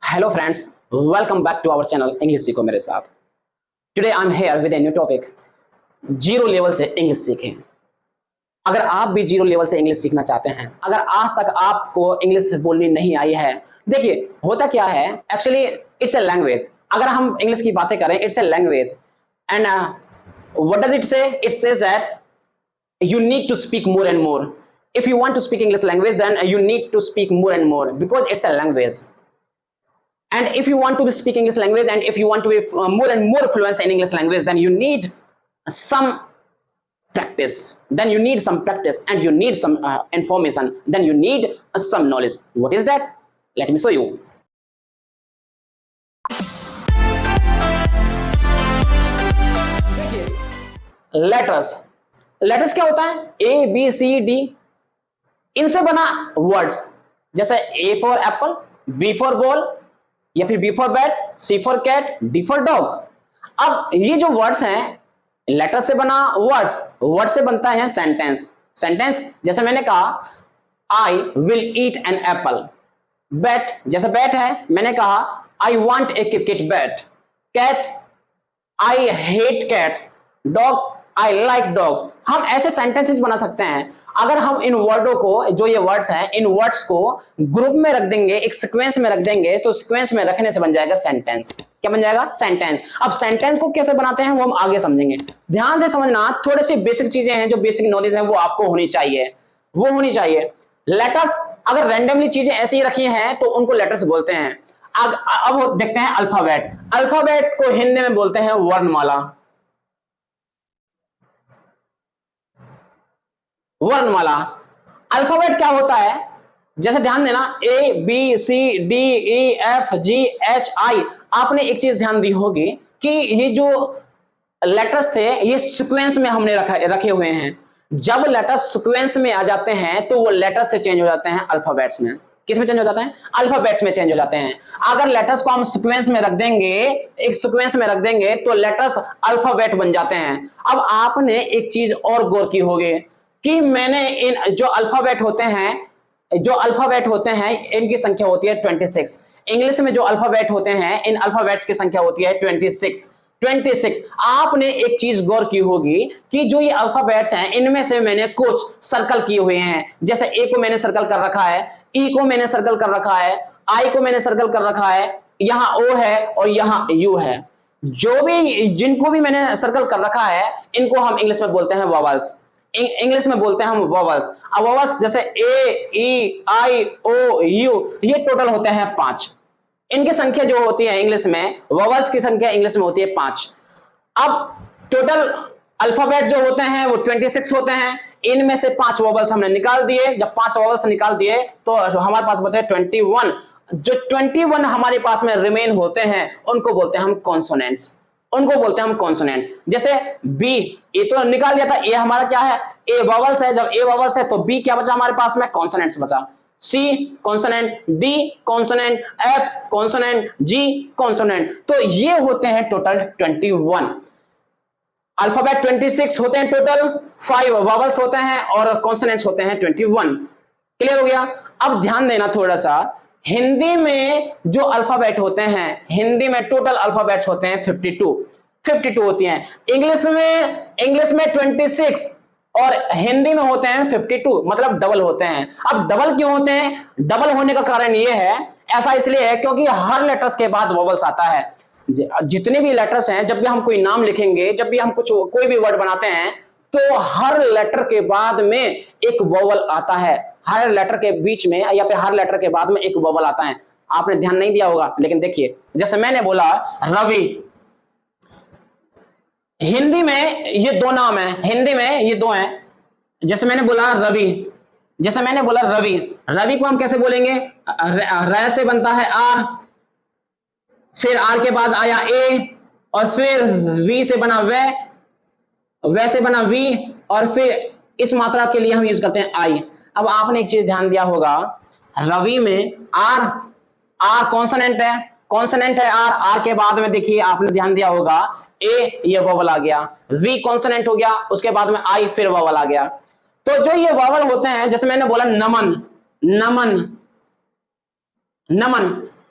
Hello friends, welcome back to our channel English सीखो मेरे साथ। Today I am here with a new topic, zero level से English सीखें। अगर आप भी जीरो लेवल से इंग्लिश सीखना चाहते हैं, अगर आज तक आपको इंग्लिश बोलनी नहीं आई है, देखिए होता क्या है, एक्चुअली इट्स ए लैंग्वेज। अगर हम इंग्लिश की बातें करें, it's a language and what does it say? It says that you need to speak more and more. If you want to speak English language, then you need to speak more and more because it's a language. And if you want to speak English language and if you want to be more and more fluent in English language, then you need some practice. Then you need some practice and you need some information. Then you need some knowledge. What is that? Let me show you. Letters. Letters क्या होता है? ए B C D, इनसे बना words, जैसे A for apple, B for ball, या फिर B for bat, C for cat, D for dog. अब ये जो वर्ड्स हैं, लेटर से बना वर्ड्स, वर्ड से बनता है सेंटेंस। सेंटेंस जैसे मैंने कहा I will eat an apple. Bat जैसे बैट है, मैंने कहा I want a cricket bat. Cat I hate cats. Dog I like dogs. हम ऐसे सेंटेंसेस बना सकते हैं। अगर हम इन वर्डों को, जो ये वर्ड्स हैं, इन वर्ड्स को ग्रुप में रख देंगे, एक सीक्वेंस में रख देंगे, तो सीक्वेंस में रखने से बन जाएगा सेंटेंस। क्या बन जाएगा? सेंटेंस। अब सेंटेंस को कैसे बनाते हैं वो हम आगे समझेंगे। ध्यान से समझना, थोड़ी सी बेसिक चीजें हैं, जो बेसिक नॉलेज है वो आपको होनी चाहिए, वो होनी चाहिए। लेटर्स, अगर रैंडमली चीजें ऐसी रखी हैं तो उनको लेटर्स बोलते हैं। अब देखते हैं अल्फाबेट। अल्फाबेट को हिंदी में बोलते हैं वर्णमाला। वर्णमाला। अल्फाबेट क्या होता है? जैसे ध्यान देना, A B C D E F G H I. आपने एक चीज ध्यान दी होगी कि ये जो लेटर्स थे ये सीक्वेंस में हमने रखे हुए हैं। जब लेटर्स सीक्वेंस में आ जाते हैं तो वो लेटर्स से चेंज हो जाते हैं अल्फाबेट्स में। किस में चेंज हो जाते हैं? अल्फाबेट्स में चेंज हो जाते हैं। अगर लेटर्स को हम सीक्वेंस में रख देंगे, एक सीक्वेंस में रख देंगे, तो लेटर्स अल्फाबेट बन जाते हैं। अब आपने एक चीज और गौर की होगी कि मैंने इन जो अल्फाबेट होते हैं इनकी संख्या होती है 26। इंग्लिश में जो अल्फाबेट होते हैं, इन अल्फाबेट्स की संख्या होती है 26। आपने एक चीज गौर की होगी कि जो ये अल्फाबेट्स हैं, इनमें से मैंने कुछ सर्कल किए हुए हैं। जैसे ए को मैंने सर्कल कर रखा है, ई को मैंने सर्कल कर रखा है, आई को मैंने सर्कल कर रखा है, यहाँ ओ है और यहाँ यू है। जो भी, जिनको भी मैंने सर्कल कर रखा है, इनको हम इंग्लिश में बोलते हैं वॉवल्स। इंग्लिश में बोलते हैं हम वॉवल्स। अब वॉवल्स जैसे ए ई आई ओ यू, ये टोटल होते हैं 5। इनकी संख्या जो होती है इंग्लिश में, वॉवल्स की संख्या इंग्लिश में होती है 5। अब टोटल अल्फाबेट जो होते हैं वो 26 होते हैं। इनमें से 5 वॉवल्स हमने निकाल दिए। जब 5 वॉवल्स निकाल दिए तो हमारे पास बचे 21। जो 21 हमारे पास में रिमेन होते हैं उनको बोलते हैं हम कॉन्सोनेंट्स। उनको बोलते हैं हम कॉन्सोनेंट्स। जैसे बी, ए तो निकाल लिया था, ए हमारा क्या है? ए वॉवल्स है। जब ए वॉवल्स है तो बी क्या बचा हमारे पास में? कॉन्सोनेंट्स बचा। C consonant, D consonant, F consonant, G consonant. तो ये होते हैं टोटल 21। अल्फाबेट 26 होते हैं टोटल, 5 वॉवल्स होते हैं और कॉन्सोनेंट्स होते हैं 21। क्लियर हो गया? अब ध्यान देना थोड़ा सा, हिंदी में जो अल्फाबेट होते हैं, हिंदी में टोटल अल्फाबेट होते हैं 52 होती हैं। इंग्लिश में 26 और हिंदी में होते हैं 52, मतलब डबल होते हैं। अब डबल क्यों होते हैं? डबल होने का कारण ये है, ऐसा इसलिए है क्योंकि हर लेटर्स के बाद वॉवल्स आता है। जितने भी लेटर्स हैं, जब भी हम कोई नाम लिखेंगे, जब भी हम कोई भी वर्ड बनाते हैं, तो हर लेटर के बाद में एक वॉवल आता है। हर लेटर के बीच में या फिर हर लेटर के बाद में एक वॉवल आता है। आपने ध्यान नहीं दिया होगा, लेकिन देखिए, जैसे मैंने बोला रवि, हिंदी में ये 2 नाम है, हिंदी में ये 2 हैं। जैसे मैंने बोला रवि, रवि को हम कैसे बोलेंगे? र से बनता है आर, फिर आर के बाद आया ए, और फिर वी से बना वै से बना वी, और फिर इस मात्रा के लिए हम यूज करते हैं आई। अब आपने एक चीज ध्यान दिया होगा, रवि में आर कॉन्सोनेंट है, आर के बाद में देखिए आपने ध्यान दिया होगा ए, ये वॉवल आ गया, वी कॉन्सोनेंट हो गया, उसके बाद में आई, फिर वॉवल आ गया। तो जो ये वॉवल होते हैं, जैसे मैंने बोला नमन,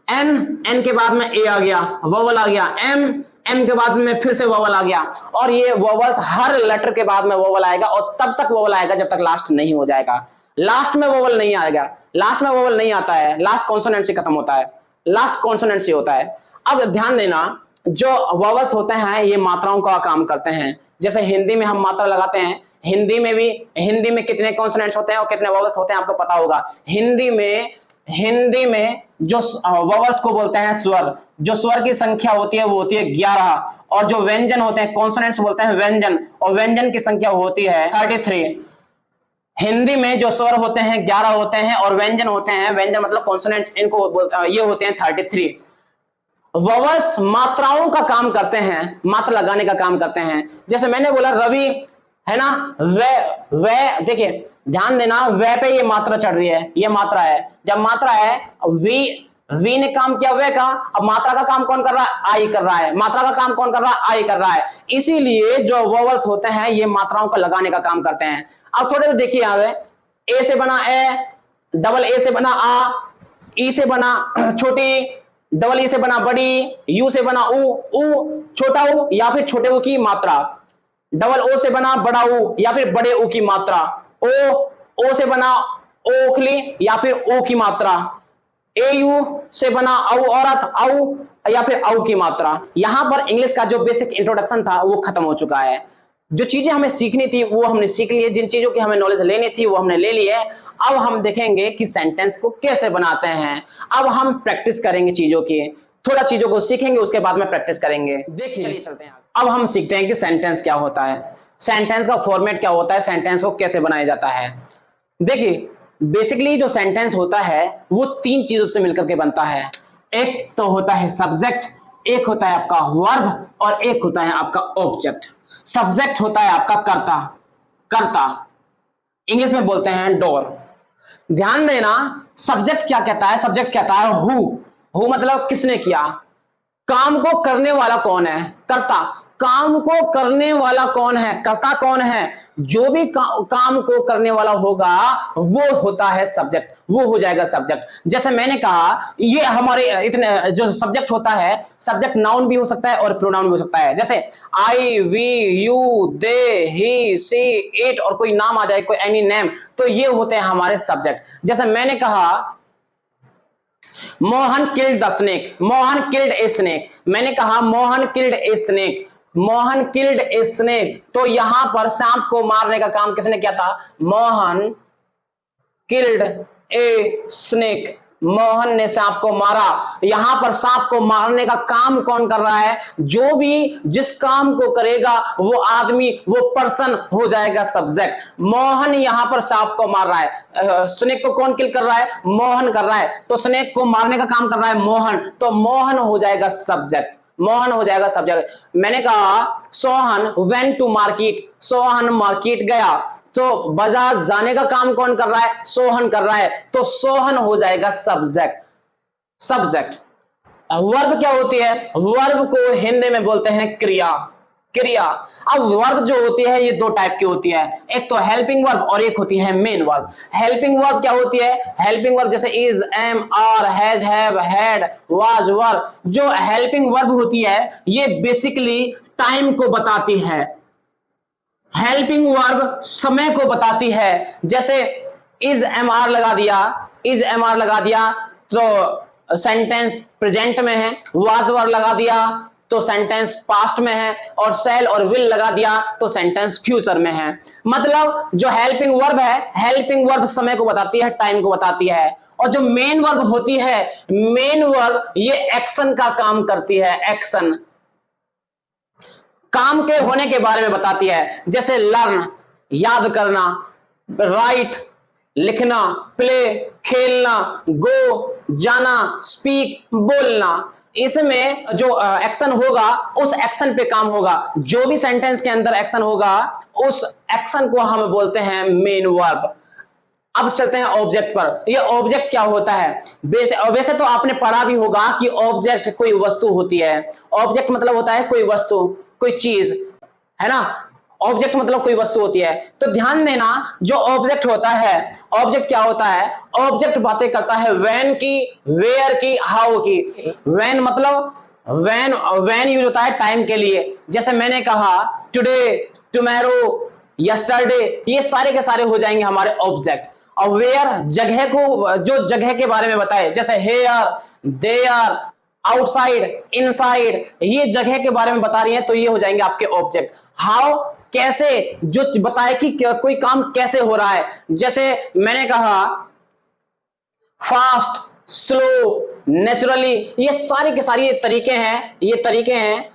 एन, एन के बाद में ए आ गया, वोवल आ गया, एम, एम के बाद में फिर से वोवल आ गया, और ये वोवल्स हर लेटर के बाद में वोवल आएगा, और तब तक वोवल आएगा जब तक लास्ट नहीं हो जाएगा। लास्ट में वोवल नहीं आएगा, लास्ट में वोवल नहीं आता है, लास्ट कॉन्सोनेंट से खत्म होता है, लास्ट कॉन्सोनेंट से होता है। अब ध्यान देना, जो वोवल्स होते हैं ये मात्राओं का काम करते हैं। जैसे हिंदी में हम मात्रा लगाते हैं, हिंदी में भी, हिंदी में कितने कॉन्सोनेंट्स होते हैं और कितने वोवल्स होते हैं आपको पता होगा। हिंदी में जो वोवल्स को बोलते हैं स्वर, जो स्वर की संख्या होती है वो होती है 11, और जो व्यंजन होते हैं कॉन्सोनेंट्स बोलते हैं व्यंजन, और व्यंजन की संख्या होती है 33। हिंदी में जो स्वर होते हैं 11 होते हैं, और व्यंजन होते हैं, व्यंजन मतलब कॉन्सोनेंट, इनको ये होते हैं 33। वोवल्स मात्राओं का काम करते हैं, मात्रा लगाने का काम करते हैं। जैसे मैंने बोला रवि, है ना, वे देखिए ध्यान देना, वे पे ये मात्रा चढ़ रही है, ये मात्रा है। जब मात्रा है, वी ने काम किया वे का, अब मात्रा का काम कौन कर रहा है, आई कर रहा है। मात्रा का काम कौन कर रहा है, आई कर रहा है। इसीलिए जो वोवल्स होते हैं ये मात्राओं को लगाने का काम करते हैं। अब थोड़े तो देखिए यहाँ पे, ए से बना ए, डबल ए से बना आ, ई से बना छोटी, डबल ई से बना बड़ी, यू से बना ऊ, छोटा ऊ या फिर छोटे ऊ की मात्रा, डबल ओ से बना बड़ा ऊ या फिर बड़े ऊ की मात्रा, ओ से बना ओखली या फिर ओ की मात्रा, ए यू से बना औ औरत, औ या फिर औ की मात्रा। यहां पर इंग्लिश का जो बेसिक इंट्रोडक्शन था वो खत्म हो चुका है। जो चीजें हमें सीखनी थी वो हमने सीख ली है, जिन चीजों की हमें नॉलेज लेनी थी वो हमने ले ली है। अब हम देखेंगे कि सेंटेंस को कैसे बनाते हैं। अब हम प्रैक्टिस करेंगे चीजों की, थोड़ा चीजों को सीखेंगे उसके बाद में प्रैक्टिस करेंगे। देखिए चलिए चलते हैं। अब हम सीखते हैं कि सेंटेंस क्या होता है, सेंटेंस का फॉर्मेट क्या होता है, सेंटेंस को कैसे बनाया जाता है। देखिए बेसिकली जो सेंटेंस होता है वो 3 चीजों से मिलकर के बनता है। एक तो होता है सब्जेक्ट, एक होता है आपका वर्ब, और एक होता है आपका ऑब्जेक्ट। सब्जेक्ट होता है आपका कर्ता, इंग्लिश में बोलते हैं डोर। ध्यान देना, सब्जेक्ट क्या कहता है, सब्जेक्ट कहता है हु मतलब किसने किया। काम को करने वाला कौन है, कर्ता। काम को करने वाला कौन है, कर्ता कौन है। जो भी काम को करने वाला होगा वो होता है सब्जेक्ट, वो हो जाएगा सब्जेक्ट। जैसे मैंने कहा ये हमारे इतने जो सब्जेक्ट होता है, सब्जेक्ट नाउन भी हो सकता है और प्रोनाउन भी हो सकता है। जैसे I, we, you, they, he, she, it, और कोई नाम आ जाए, कोई एनी नेम, तो ये होते हैं हमारे सब्जेक्ट। जैसे मैंने कहा Mohan killed the snake, Mohan killed a snake, मैंने कहा Mohan killed a snake, Mohan killed a snake, तो यहां पर सांप को मारने का काम किसने किया था, Mohan killed a snake, Mohan ने सांप को मारा। यहां पर सांप को मारने का काम कौन कर रहा है, जो भी जिस काम को करेगा वो आदमी, वो पर्सन हो जाएगा सब्जेक्ट। मोहन यहां पर सांप को मार रहा है, स्नेक को कौन किल कर रहा है, मोहन कर रहा है, तो स्नेक को मारने का काम कर रहा है मोहन, तो मोहन हो जाएगा सब्जेक्ट, मोहन हो जाएगा सब्जेक्ट। मैंने कहा Sohan went to market, Sohan market गया, तो बाजार जाने का काम कौन कर रहा है, सोहन कर रहा है, तो सोहन हो जाएगा सब्जेक्ट। वर्ब क्या होती है, वर्ब को हिंदी में बोलते हैं क्रिया। अब वर्ब जो होती है ये 2 टाइप की होती है, एक तो हेल्पिंग वर्ब और एक होती है मेन वर्ब। हेल्पिंग वर्ब क्या होती है, हेल्पिंग वर्ब जैसे is, am, are, has, have, had, was, were. जो हेल्पिंग वर्ब होती है ये बेसिकली टाइम को बताती है, हेल्पिंग वर्ब समय को बताती है। जैसे इज एम आर लगा दिया तो सेंटेंस प्रेजेंट में है, वाज वर्ब लगा दिया तो सेंटेंस पास्ट में है, और शैल और विल लगा दिया तो सेंटेंस फ्यूचर में है। मतलब जो हेल्पिंग वर्ब है, हेल्पिंग वर्ब समय को बताती है, टाइम को बताती है। और जो मेन वर्ब होती है, मेन वर्ब ये एक्शन का काम करती है, एक्शन काम के होने के बारे में बताती है। जैसे लर्न याद करना, राइट लिखना, प्ले खेलना, गो जाना, स्पीक बोलना। इसमें जो एक्शन होगा उस एक्शन पे काम होगा, जो भी सेंटेंस के अंदर एक्शन होगा उस एक्शन को हम बोलते हैं मेन वर्ब। अब चलते हैं ऑब्जेक्ट पर। ये ऑब्जेक्ट क्या होता है, वैसे तो आपने पढ़ा भी होगा कि ऑब्जेक्ट कोई वस्तु होती है। ऑब्जेक्ट मतलब होता है कोई वस्तु, कोई चीज, है ना। ऑब्जेक्ट मतलब कोई वस्तु होती है। तो ध्यान देना, जो ऑब्जेक्ट होता है, ऑब्जेक्ट क्या होता है? ऑब्जेक्ट बातें करता है व्हेन की, वेयर की, हाउ की। व्हेन मतलब व्हेन यूज होता है टाइम के लिए, जैसे मैंने कहा टुडे, टुमारो, यस्टरडे, ये सारे के सारे हो जाएंगे हमारे ऑब्जेक्ट। और वेयर जगह को, जो जगह के बारे में बताए, जैसे हेयर, देयर, आउटसाइड, इनसाइड, ये जगह के बारे में बता रही है, तो ये हो जाएंगे आपके ऑब्जेक्ट। हाउ कैसे, जो बताए कि कोई काम कैसे हो रहा है, जैसे मैंने कहा फास्ट, स्लो, नेचुरली, ये सारे के सारे तरीके हैं, ये तरीके हैं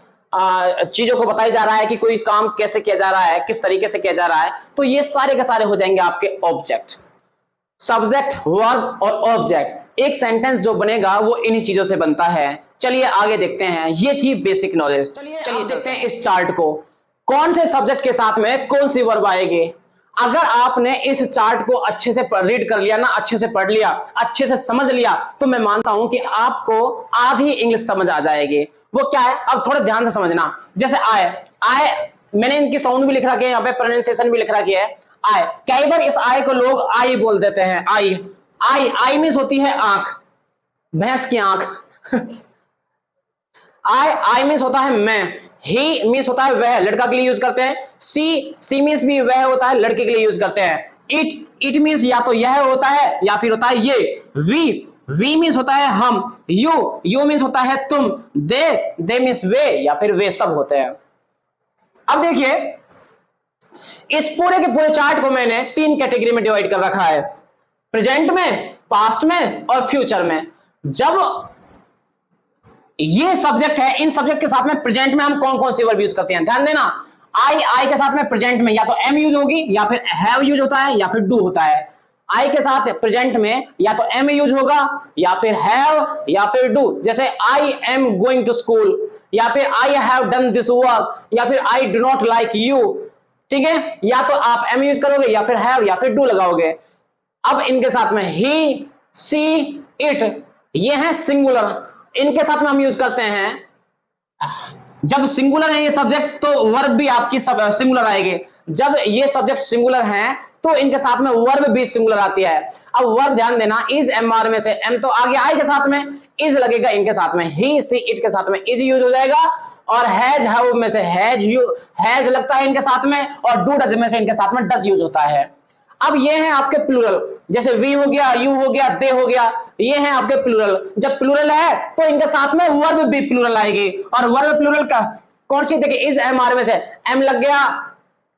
चीजों को बताया जा रहा है कि कोई काम कैसे किया जा रहा है, किस तरीके से किया जा रहा है, तो ये सारे के सारे हो जाएंगे आपके ऑब्जेक्ट। सब्जेक्ट, वर्ब और ऑब्जेक्ट, एक सेंटेंस जो बनेगा वो इन्हीं चीजों से बनता है। चलिए आगे देखते हैं, ये थी बेसिक नॉलेज। चलिए देखते हैं इस चार्ट को, कौन से सब्जेक्ट के साथ में कौन सी वर्ब आएगी। अगर आपने इस चार्ट को अच्छे से रीड कर लिया ना, अच्छे से पढ़ लिया, अच्छे से समझ लिया, तो मैं मानता हूं कि आपको आधी इंग्लिश समझ आ जाएगी। वो क्या है, अब थोड़ा ध्यान से समझना। जैसे आए मैंने इनकी साउंड भी लिख रखी है, यहाँ पे प्रोनाउंसिएशन भी लिख रखी है। आय, कई बार इस आय को लोग आई बोल देते हैं। आई आई आई मीन्स होती है आंख, भैंस की आंख। आई मीन्स होता है मैं। ही मीन्स होता है वह, लड़का के लिए यूज करते हैं। सी मीन्स भी वह होता है, लड़के के लिए यूज करते हैं। इट मीन्स या तो यह होता है या फिर होता है ये। वी मीन्स होता है हम। यू मीन्स होता है तुम। दे मीन्स वे या फिर वे सब होते हैं। अब देखिए, इस पूरे के पूरे चार्ट को मैंने 3 कैटेगरी में डिवाइड कर रखा है, प्रेजेंट में, पास्ट में और फ्यूचर में। जब ये सब्जेक्ट है, इन सब्जेक्ट के साथ में प्रेजेंट में हम कौन कौन सी वर्ब यूज करते हैं, ध्यान देना। आई के साथ में प्रेजेंट में या तो एम यूज होगी, या फिर हैव यूज होता है, या फिर डू होता है। आई के साथ प्रेजेंट में या तो एम यूज होगा, या फिर हैव, या फिर डू। जैसे I am going to school, या फिर I have done this work, या फिर I do not like you. ठीक है, या तो आप एम यूज करोगे, या फिर हैव, या फिर डू लगाओगे। अब इनके साथ में ही, सी, इट, ये है सिंगुलर, इनके साथ में हम यूज करते हैं। जब सिंगुलर है ये सब्जेक्ट, तो वर्ब भी आपकी सिंगुलर आएगी। जब ये सब्जेक्ट सिंगुलर हैं, तो इनके साथ में वर्ब भी सिंगुलर आती है। अब वर्ब ध्यान देना, इज एमआर में से एम तो आगे आई के साथ में इज लगेगा, इनके साथ में ही, सी, इट के साथ में इज यूज हो जाएगा, और हैज, हैव में से हैज लगता है इनके साथ में, और डू डज में से इनके साथ में डज यूज होता है। अब ये हैं आपके प्लूरल, जैसे वी हो गया, यू हो गया, दे हो गया, ये हैं आपके प्लूरल। जब प्लूरल है तो इनके साथ में वर्ब भी प्लूरल आएगी, और वर्ब प्लूरल का कौन सी, देखिए इज एम आर में से एम लग गया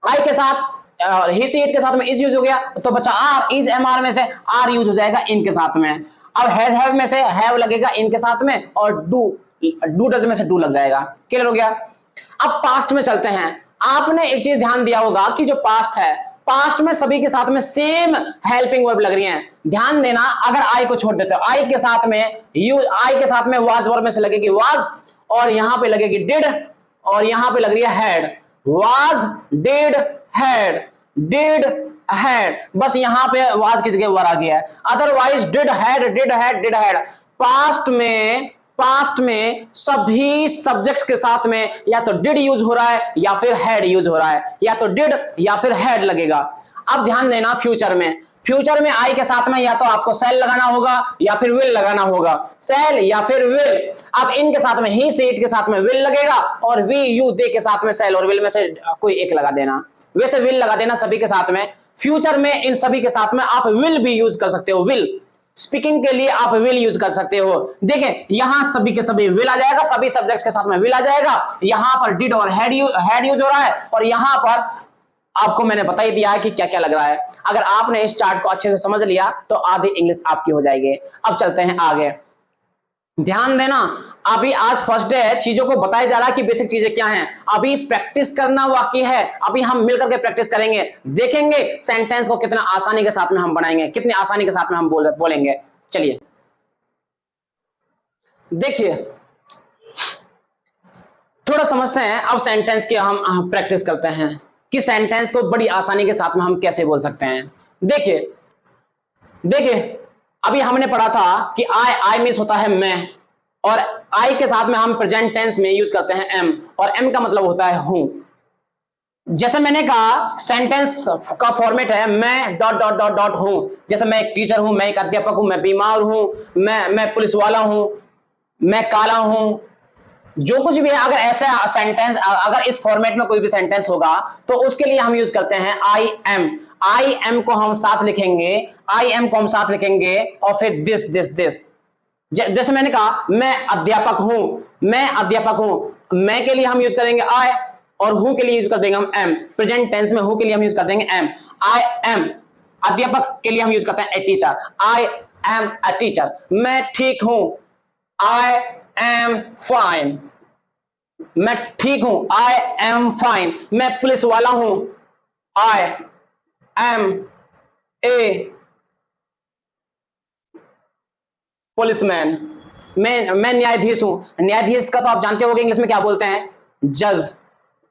आई के साथ, और ही, सी, इट के साथ में इज यूज हो गया, तो बच्चा आर, इज एम आर में से आर यूज हो जाएगा इनके साथ में। अब हैज, हैव में से हैव लगेगा इनके साथ में, और डू डज में से डू लग जाएगा। क्लियर हो गया। अब पास्ट में चलते हैं। आपने एक चीज ध्यान दिया होगा कि जो पास्ट है, पास्ट में सभी के साथ में सेम हेल्पिंग वर्ब लग रही हैं। ध्यान देना, अगर आई को छोड़ देते हो, आई के साथ में आई के साथ में वाज वर्ब में से लगेगी वाज, और यहां पे लगेगी डिड, और यहां पे लग रही है हैड। वाज, डिड, हैड, बस यहां पे वाज की जगह वर आ गया है। Otherwise did had. पास्ट में सभी सब्जेक्ट के साथ में या तो डिड यूज हो रहा है, या फिर हैड यूज हो रहा है, या तो डिड या फिर हैड लगेगा। अब ध्यान देना, फ्यूचर में आई के साथ में या तो आपको सेल लगाना होगा, या फिर विल लगाना होगा। सेल या फिर विल। अब इनके साथ में ही, से, इट के साथ में विल लगेगा, और वी, यू, दे के साथ में सेल और विल में से कोई एक लगा देना। वैसे विल लगा देना सभी के साथ में। फ्यूचर में इन सभी के साथ में आप विल भी यूज कर सकते हो। विल स्पीकिंग के लिए आप विल यूज कर सकते हो। देखें, यहां सभी के सभी विल आ जाएगा, सभी सब्जेक्ट के साथ में विल आ जाएगा। यहां पर डिड और हैड यूज हो रहा है, और यहां पर आपको मैंने बता ही दिया है कि क्या क्या लग रहा है। अगर आपने इस चार्ट को अच्छे से समझ लिया तो आधी इंग्लिश आपकी हो जाएगी। अब चलते हैं आगे। ध्यान देना, अभी आज फर्स्ट डे है, चीजों को बताया जा रहा है कि बेसिक चीजें क्या हैं। अभी प्रैक्टिस करना बाकी है। अभी हम मिलकर के प्रैक्टिस करेंगे, देखेंगे सेंटेंस को कितना आसानी के साथ में हम बनाएंगे, कितनी आसानी के साथ में हम बोलेंगे। चलिए देखिए, थोड़ा समझते हैं। अब सेंटेंस की हम प्रैक्टिस करते हैं कि सेंटेंस को बड़ी आसानी के साथ में हम कैसे बोल सकते हैं। देखिए अभी हमने पढ़ा था कि आई मीन्स होता है मैं, और आई के साथ में हम प्रेजेंट टेंस में यूज करते हैं एम, और एम का मतलब होता है हूं। जैसे मैंने कहा सेंटेंस का फॉर्मेट है मैं डॉट डॉट डॉट डॉट हूं। जैसे मैं एक टीचर हूं, मैं एक अध्यापक हूं, मैं बीमार हूं, मैं पुलिस वाला हूं, मैं काला हूं, जो कुछ भी है। अगर ऐसा सेंटेंस, अगर इस फॉर्मेट में कोई भी सेंटेंस होगा तो उसके लिए हम यूज करते हैं आई एम। आई एम को हम साथ लिखेंगे, आई एम को हम साथ लिखेंगे और फिर दिस दिस दिस। जैसे मैंने कहा मैं अध्यापक हूं, मैं अध्यापक हूं, मैं के लिए हम यूज करेंगे आई और हु के लिए यूज कर देंगे हम एम। प्रेजेंट टेंस में हु के लिए हम यूज कर देंगे एम। आई एम अध्यापक के लिए हम यूज करते हैं a teacher. I am a teacher. मैं ठीक हूं, आई एम फाइन। मैं ठीक हूं, आई एम फाइन। मैं पुलिस वाला हूं, आई एम ए पुलिसमैन। मैं न्यायाधीश हूं। न्यायाधीश का तो आप जानते होंगे इंग्लिश में क्या बोलते हैं, जज।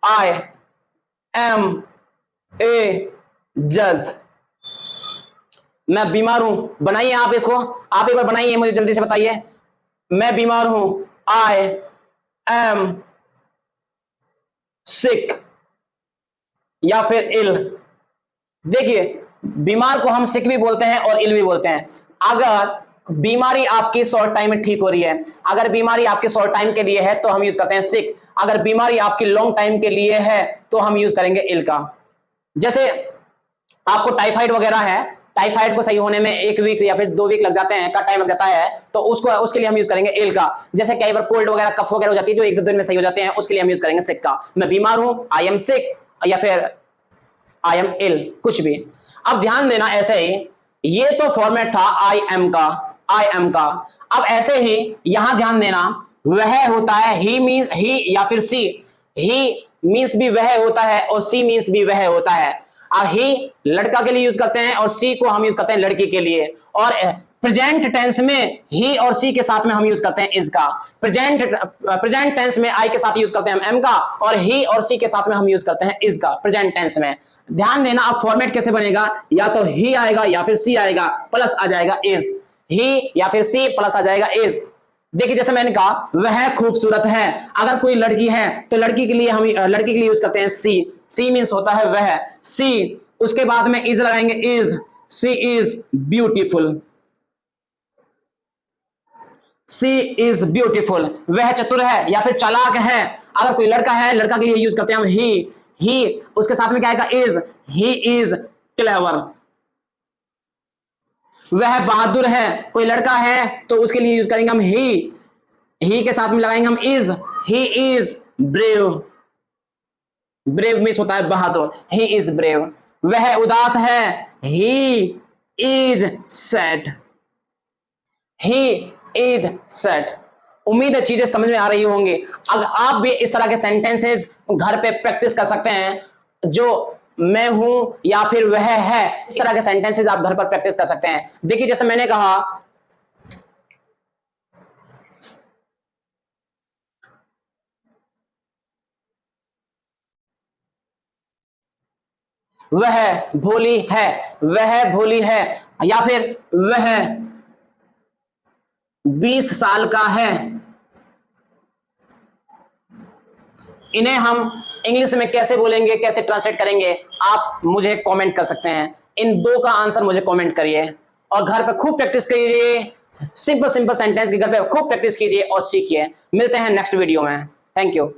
आई एम ए जज। मैं बीमार हूं, बनाइए आप इसको, आप एक बार बनाइए, मुझे जल्दी से बताइए। मैं बीमार हूं, आई एम सिक या फिर इल। देखिए बीमार को हम सिक भी बोलते हैं और इल भी बोलते हैं। अगर बीमारी आपकी शॉर्ट टाइम में ठीक हो रही है, अगर बीमारी आपके शॉर्ट टाइम के लिए है तो हम यूज करते हैं सिक। अगर बीमारी आपकी लॉन्ग टाइम के लिए है तो हम यूज करेंगे इल का। जैसे आपको टाइफाइड वगैरह है, टाइफाइड को सही होने में 1 वीक या फिर 2 वीक लग जाते हैं, का टाइम लग जाता है, तो उसके लिए हम यूज करेंगे इल का। जैसे कई बार कोल्ड वगैरह कफ वगैरह हो जाती है जो 1-2 दिन में सही हो जाते हैं, उसके लिए हम यूज करेंगे सिक का। मैं बीमार हूं, आई एम सिक, या फिर आई एम इल, कुछ भी। अब ध्यान देना, ऐसे ही ये तो फॉर्मेट था आई एम का, आई एम का। अब ऐसे ही यहां ध्यान देना, वह होता है ही मींस ही या फिर सी। ही मींस भी वह होता है और सी मींस भी वह होता है। ही लड़का के लिए यूज करते हैं और सी को हम यूज करते हैं लड़की के लिए। और प्रेजेंट टेंस में ही और सी के साथ में हम यूज करते हैं इज का। प्रेजेंट टेंस में आई के साथ यूज करते हैं हम एम का, और ही और सी के साथ में हम यूज करते हैं इज का प्रेजेंट टेंस में। ध्यान देना, अब फॉर्मेट कैसे बनेगा, या तो ही आएगा या फिर सी आएगा, प्लस आ जाएगा इज। ही या फिर सी प्लस आ जाएगा इज। देखिए जैसे मैंने कहा वह खूबसूरत है, अगर कोई लड़की है तो लड़की के लिए हम लड़की के लिए यूज करते हैं सी। सी मीन्स होता है वह, सी। उसके बाद में इज लगाएंगे, is. She is beautiful, she is beautiful. वह चतुर है या फिर चालाक है, अगर कोई लड़का है, लड़का के लिए यूज करते हैं हम ही। उसके साथ में क्या आएगा, इज। He is clever. वह बहादुर है, कोई लड़का है तो उसके लिए यूज करेंगे हम ही के साथ में लगाएंगे हम is. He is brave. Brave means होता है बहादुर, ही इज ब्रेव। वह उदास है, he is sad, he is sad. उम्मीद है चीजें समझ में आ रही होंगी। अगर आप भी इस तरह के सेंटेंसेस घर पे प्रैक्टिस कर सकते हैं, जो मैं हूं या फिर वह है, इस तरह के सेंटेंसेस आप घर पर प्रैक्टिस कर सकते हैं। देखिए जैसे मैंने कहा वह भोली है, वह भोली है, या फिर वह 20 साल का है। इन्हें हम इंग्लिश में कैसे बोलेंगे, कैसे ट्रांसलेट करेंगे, आप मुझे कमेंट कर सकते हैं। इन 2 का आंसर मुझे कमेंट करिए और घर पे खूब प्रैक्टिस कीजिए। सिंपल सेंटेंस के घर पे खूब प्रैक्टिस कीजिए और सीखिए। मिलते हैं नेक्स्ट वीडियो में। Thank you.